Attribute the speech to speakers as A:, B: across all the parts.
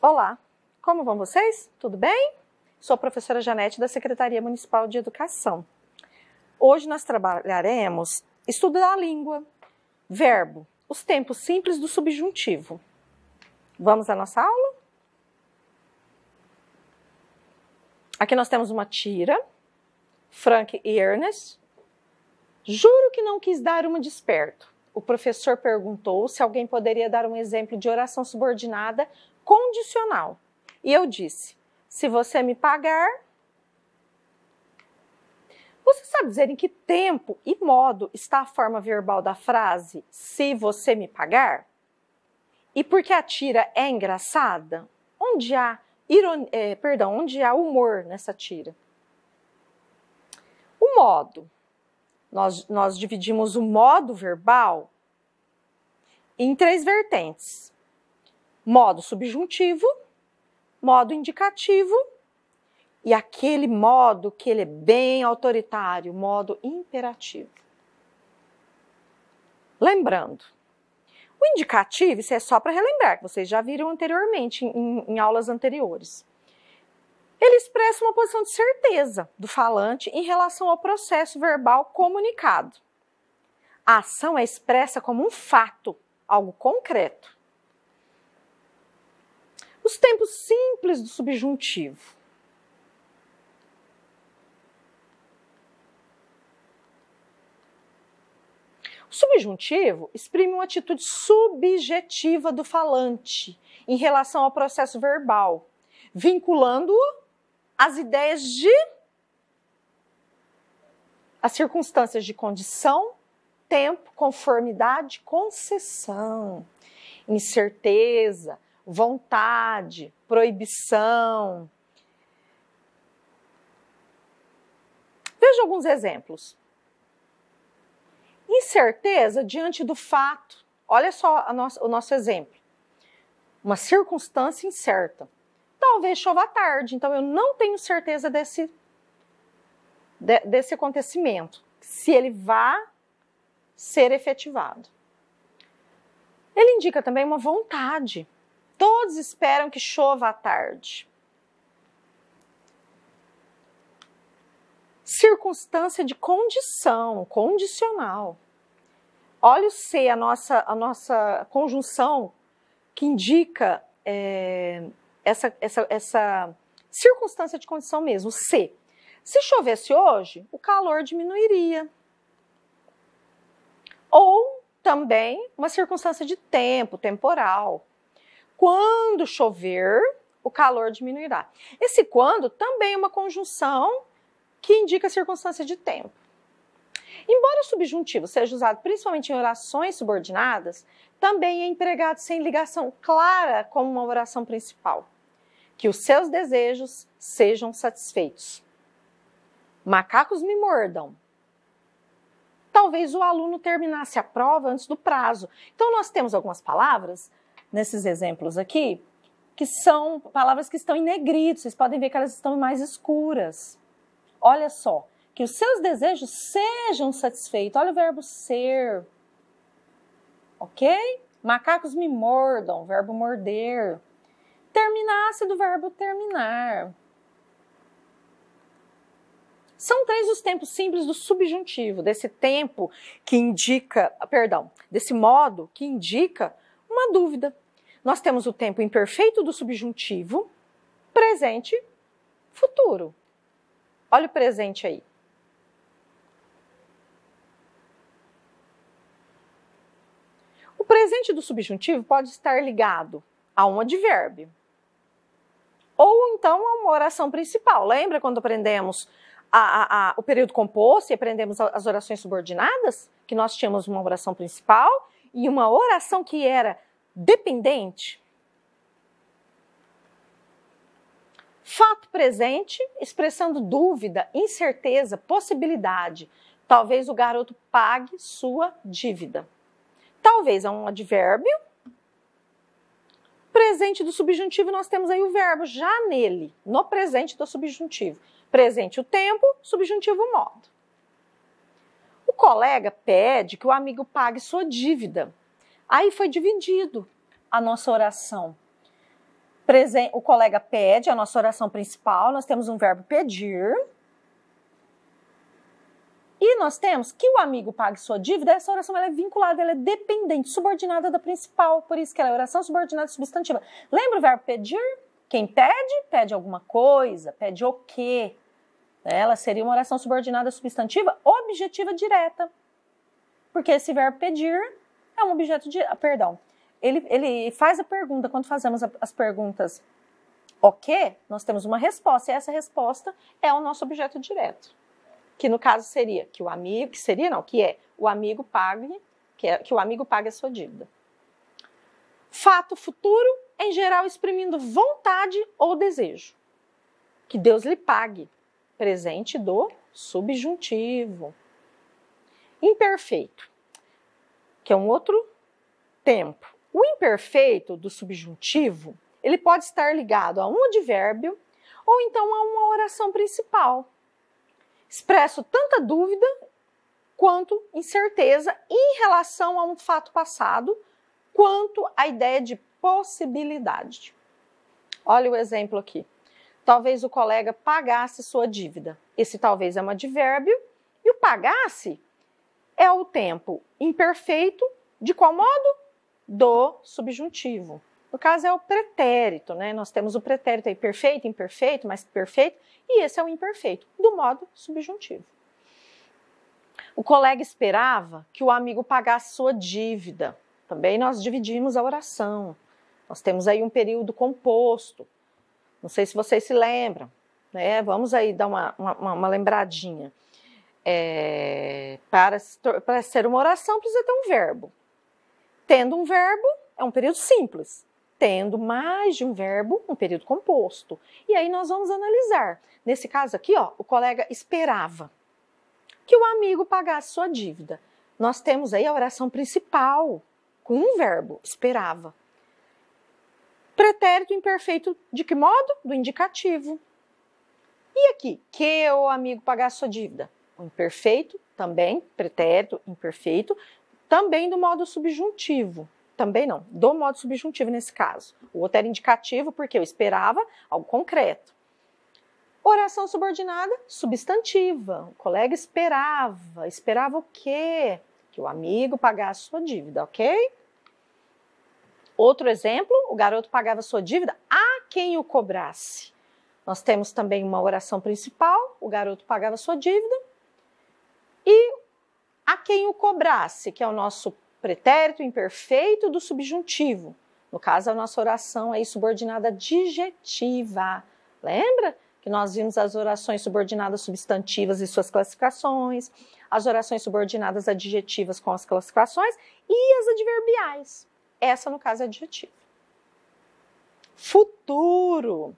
A: Olá, como vão vocês? Tudo bem? Sou a professora Janete da Secretaria Municipal de Educação. Hoje nós trabalharemos estudo da língua, verbo, os tempos simples do subjuntivo. Vamos à nossa aula? Aqui nós temos uma tira, Frank e Ernest. Juro que não quis dar uma de esperto. O professor perguntou se alguém poderia dar um exemplo de oração subordinada condicional. E eu disse, se você me pagar... Você sabe dizer em que tempo e modo está a forma verbal da frase, se você me pagar? E por que a tira é engraçada? Onde há humor nessa tira? O modo. Nós dividimos o modo verbal em três vertentes. Modo subjuntivo, modo indicativo e aquele modo que ele é bem autoritário, modo imperativo. Lembrando, o indicativo, isso é só para relembrar, que vocês já viram anteriormente em aulas anteriores. Ele expressa uma posição de certeza do falante em relação ao processo verbal comunicado. A ação é expressa como um fato, algo concreto. Os tempos simples do subjuntivo. O subjuntivo exprime uma atitude subjetiva do falante em relação ao processo verbal, vinculando-o às ideias as circunstâncias de condição, tempo, conformidade, concessão, incerteza, vontade, proibição. Veja alguns exemplos. Incerteza diante do fato. Olha só o nosso exemplo. Uma circunstância incerta. Talvez chova à tarde, então eu não tenho certeza desse acontecimento, se ele vai ser efetivado. Ele indica também uma vontade. Todos esperam que chova à tarde. Circunstância de condição, condicional. Olha o C, a nossa conjunção que indica essa circunstância de condição mesmo, C. Se chovesse hoje, o calor diminuiria. Ou também uma circunstância de tempo, temporal. Quando chover, o calor diminuirá. Esse quando também é uma conjunção que indica a circunstância de tempo. Embora o subjuntivo seja usado principalmente em orações subordinadas, também é empregado sem ligação clara como uma oração principal. Que os seus desejos sejam satisfeitos. Macacos me mordam. Talvez o aluno terminasse a prova antes do prazo. Então nós temos algumas palavras, nesses exemplos aqui, que são palavras que estão em negrito. Vocês podem ver que elas estão mais escuras. Olha só, que os seus desejos sejam satisfeitos. Olha o verbo ser. Ok? Macacos me mordam, verbo morder. Terminasse do verbo terminar. São três os tempos simples do subjuntivo, desse tempo que indica, desse modo que indica uma dúvida. Nós temos o tempo imperfeito do subjuntivo, presente, futuro. Olha o presente aí. O presente do subjuntivo pode estar ligado a um advérbio. Ou então a uma oração principal. Lembra quando aprendemos o período composto e aprendemos as orações subordinadas? Que nós tínhamos uma oração principal e uma oração que era dependente. Fato presente, expressando dúvida, incerteza, possibilidade. Talvez o garoto pague sua dívida. Talvez é um advérbio. Presente do subjuntivo, nós temos aí o verbo já nele, no presente do subjuntivo. Presente o tempo, subjuntivo o modo. O colega pede que o amigo pague sua dívida. Aí foi dividido a nossa oração. O colega pede, a nossa oração principal, nós temos um verbo pedir. E nós temos que o amigo pague sua dívida. Essa oração ela é vinculada, ela é dependente, subordinada da principal. Por isso que ela é oração subordinada substantiva. Lembra o verbo pedir? Quem pede, pede alguma coisa. Pede o quê? Ela seria uma oração subordinada substantiva objetiva direta. Porque esse verbo pedir é um objeto de... Perdão. Ele faz a pergunta, quando fazemos as perguntas o quê? Nós temos uma resposta. E essa resposta é o nosso objeto direto. Que no caso seria que o amigo, o amigo pague, que o amigo pague a sua dívida. Fato futuro, em geral exprimindo vontade ou desejo. Que Deus lhe pague. Presente do subjuntivo. Imperfeito, que é um outro tempo. O imperfeito do subjuntivo, ele pode estar ligado a um advérbio ou então a uma oração principal. Expresso tanta dúvida quanto incerteza em relação a um fato passado, quanto a ideia de possibilidade. Olha o exemplo aqui. Talvez o colega pagasse sua dívida. Esse talvez é um advérbio e o pagasse é o tempo imperfeito de qual modo? Do subjuntivo. No caso é o pretérito, né? Nós temos o pretérito aí perfeito, imperfeito, mas perfeito, e esse é o imperfeito, do modo subjuntivo. O colega esperava que o amigo pagasse sua dívida. Também nós dividimos a oração. Nós temos aí um período composto. Não sei se vocês se lembram, né? Vamos aí dar uma lembradinha. Para ser uma oração precisa ter um verbo. Tendo um verbo, é um período simples. Tendo mais de um verbo, um período composto. E aí nós vamos analisar. Nesse caso aqui, ó, o colega esperava que o amigo pagasse sua dívida. Nós temos aí a oração principal, com um verbo, esperava. Pretérito imperfeito de que modo? Do indicativo. E aqui, que o amigo pagasse sua dívida? O imperfeito, também, pretérito imperfeito, também do modo subjuntivo. Também não, do modo subjuntivo nesse caso. O outro era indicativo porque eu esperava algo concreto. Oração subordinada, substantiva. O colega esperava. Esperava o quê? Que o amigo pagasse sua dívida, ok? Outro exemplo, o garoto pagava sua dívida a quem o cobrasse. Nós temos também uma oração principal, o garoto pagava sua dívida. E a quem o cobrasse, que é o nosso pretérito imperfeito do subjuntivo. No caso, a nossa oração aí subordinada adjetiva. Lembra que nós vimos as orações subordinadas substantivas e suas classificações, as orações subordinadas adjetivas com as classificações e as adverbiais. Essa, no caso, é adjetiva. Futuro.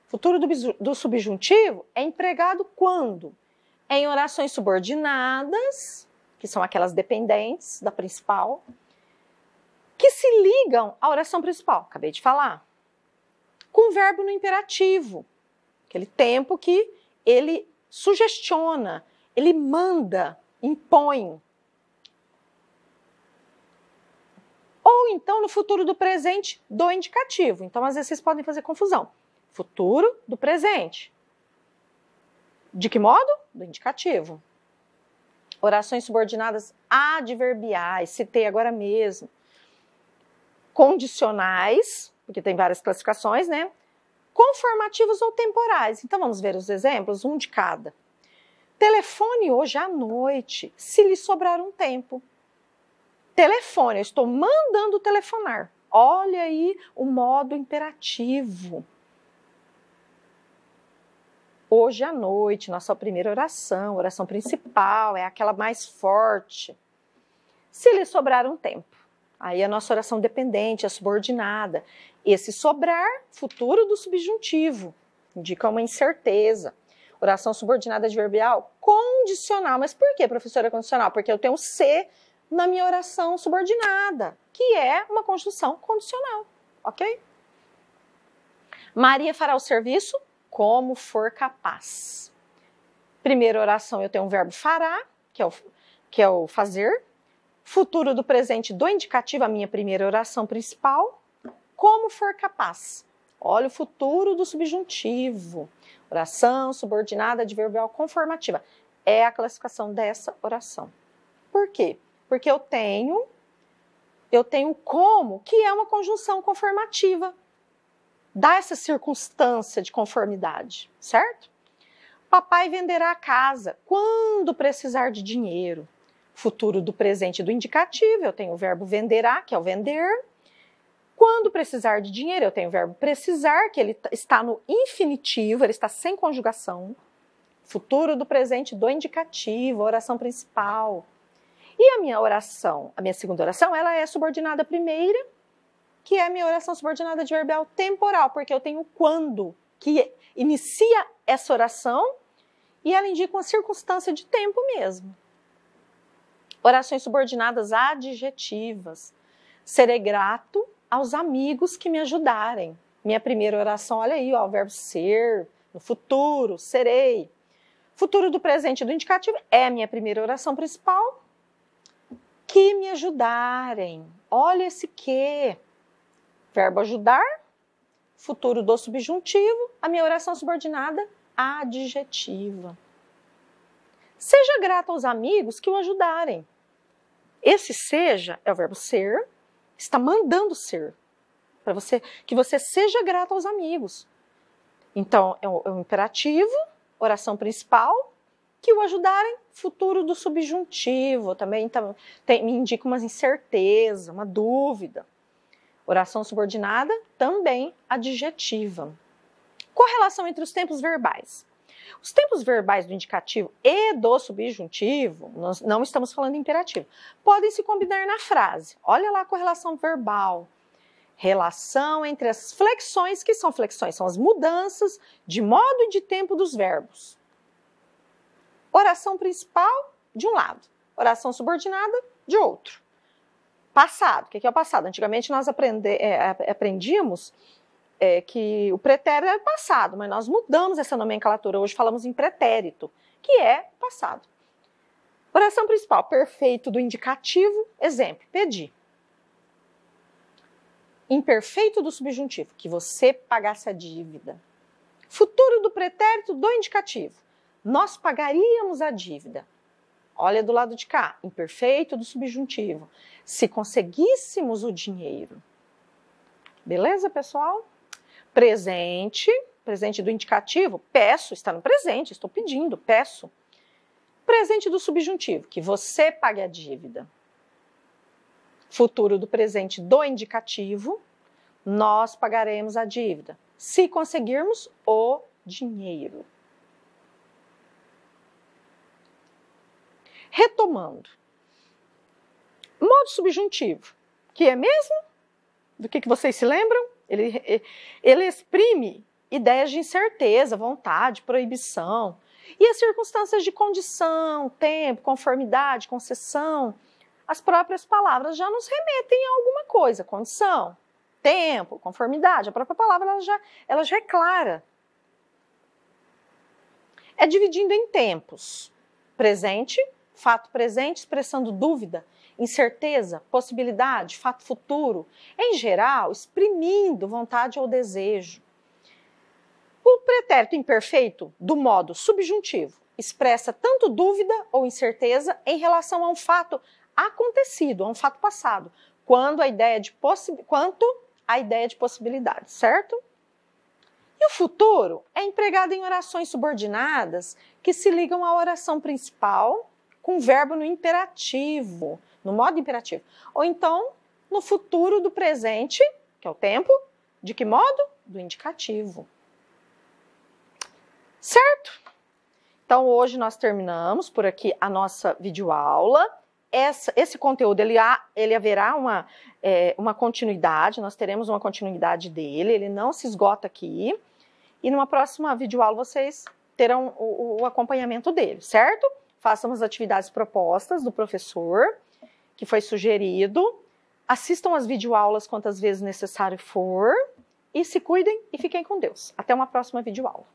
A: Futuro do subjuntivo é empregado quando? Em orações subordinadas, que são aquelas dependentes da principal, que se ligam à oração principal, acabei de falar, com verbo no imperativo, aquele tempo que ele sugestiona, ele manda, impõe. Ou então no futuro do presente do indicativo. Então, às vezes, vocês podem fazer confusão. Futuro do presente. De que modo? Do indicativo. Orações subordinadas adverbiais, citei agora mesmo. Condicionais, porque tem várias classificações, né? Conformativos ou temporais. Então, vamos ver os exemplos, um de cada. Telefone hoje à noite, se lhe sobrar um tempo. Telefone, eu estou mandando telefonar. Olha aí o modo imperativo. Hoje à noite, nossa primeira oração, oração principal, é aquela mais forte. Se lhe sobrar um tempo. Aí a nossa oração dependente, a subordinada. Esse sobrar, futuro do subjuntivo, indica uma incerteza. Oração subordinada adverbial, condicional. Mas por que, professora, condicional? Porque eu tenho se na minha oração subordinada, que é uma conjunção condicional, ok? Maria fará o serviço como for capaz. Primeira oração eu tenho um verbo fará, que é o fazer. Futuro do presente do indicativo, a minha primeira oração principal. Como for capaz. Olha o futuro do subjuntivo. Oração subordinada adverbial conformativa. É a classificação dessa oração. Por quê? Porque eu tenho como, que é uma conjunção conformativa. Dá essa circunstância de conformidade, certo? Papai venderá a casa quando precisar de dinheiro. Futuro do presente do indicativo, eu tenho o verbo venderá, que é o vender. Quando precisar de dinheiro, eu tenho o verbo precisar, que ele está no infinitivo, ele está sem conjugação. Futuro do presente do indicativo, oração principal. E a minha oração, a minha segunda oração, ela é subordinada à primeira, que é a minha oração subordinada adverbial temporal, porque eu tenho quando, que inicia essa oração e ela indica uma circunstância de tempo mesmo. Orações subordinadas adjetivas. Serei grato aos amigos que me ajudarem. Minha primeira oração, olha aí, ó, o verbo ser, no futuro, serei. Futuro do presente do indicativo é a minha primeira oração principal. Que me ajudarem. Olha esse que. Verbo ajudar. Futuro do subjuntivo. A minha oração subordinada adjetiva. Seja grato aos amigos que o ajudarem. Esse seja é o verbo ser. Está mandando ser. Para você, que você seja grato aos amigos. Então, é um imperativo, oração principal, que o ajudarem, futuro do subjuntivo, também me indica uma incerteza, uma dúvida. Oração subordinada, também adjetiva. Correlação entre os tempos verbais. Os tempos verbais do indicativo e do subjuntivo, nós não estamos falando em imperativo, podem se combinar na frase. Olha lá a correlação verbal. Relação entre as flexões, que são flexões? São as mudanças de modo e de tempo dos verbos. Oração principal, de um lado. Oração subordinada, de outro. Passado. O que é o passado? Antigamente nós aprendíamos que o pretérito era passado, mas nós mudamos essa nomenclatura. Hoje falamos em pretérito, que é passado. Oração principal, perfeito do indicativo. Exemplo, pedi. Imperfeito do subjuntivo, que você pagasse a dívida. Futuro do pretérito do indicativo. Nós pagaríamos a dívida. Olha do lado de cá, imperfeito do subjuntivo. Se conseguíssemos o dinheiro. Beleza, pessoal? Presente, presente do indicativo, peço, está no presente, estou pedindo, peço. Presente do subjuntivo, que você pague a dívida. Futuro do presente do indicativo, nós pagaremos a dívida, se conseguirmos o dinheiro. Retomando. Modo subjuntivo, que é mesmo? Do que vocês se lembram? Ele exprime ideias de incerteza, vontade, proibição. E as circunstâncias de condição, tempo, conformidade, concessão, as próprias palavras já nos remetem a alguma coisa. Condição, tempo, conformidade, a própria palavra ela já é clara. É dividindo em tempos. Presente, fato presente, expressando dúvida, incerteza, possibilidade, fato futuro, em geral, exprimindo vontade ou desejo. O pretérito imperfeito, do modo subjuntivo, expressa tanto dúvida ou incerteza em relação a um fato acontecido, a um fato passado, quanto a ideia de possibilidade, certo? E o futuro é empregado em orações subordinadas que se ligam à oração principal com verbo no imperativo, no modo imperativo. Ou então, no futuro do presente, que é o tempo, de que modo? Do indicativo. Certo? Então, hoje nós terminamos por aqui a nossa videoaula. Esse conteúdo, ele haverá uma continuidade, nós teremos uma continuidade dele, ele não se esgota aqui. E numa próxima videoaula vocês terão o acompanhamento dele, certo? Façam as atividades propostas do professor, que foi sugerido. Assistam as videoaulas quantas vezes necessário for. E se cuidem e fiquem com Deus. Até uma próxima videoaula.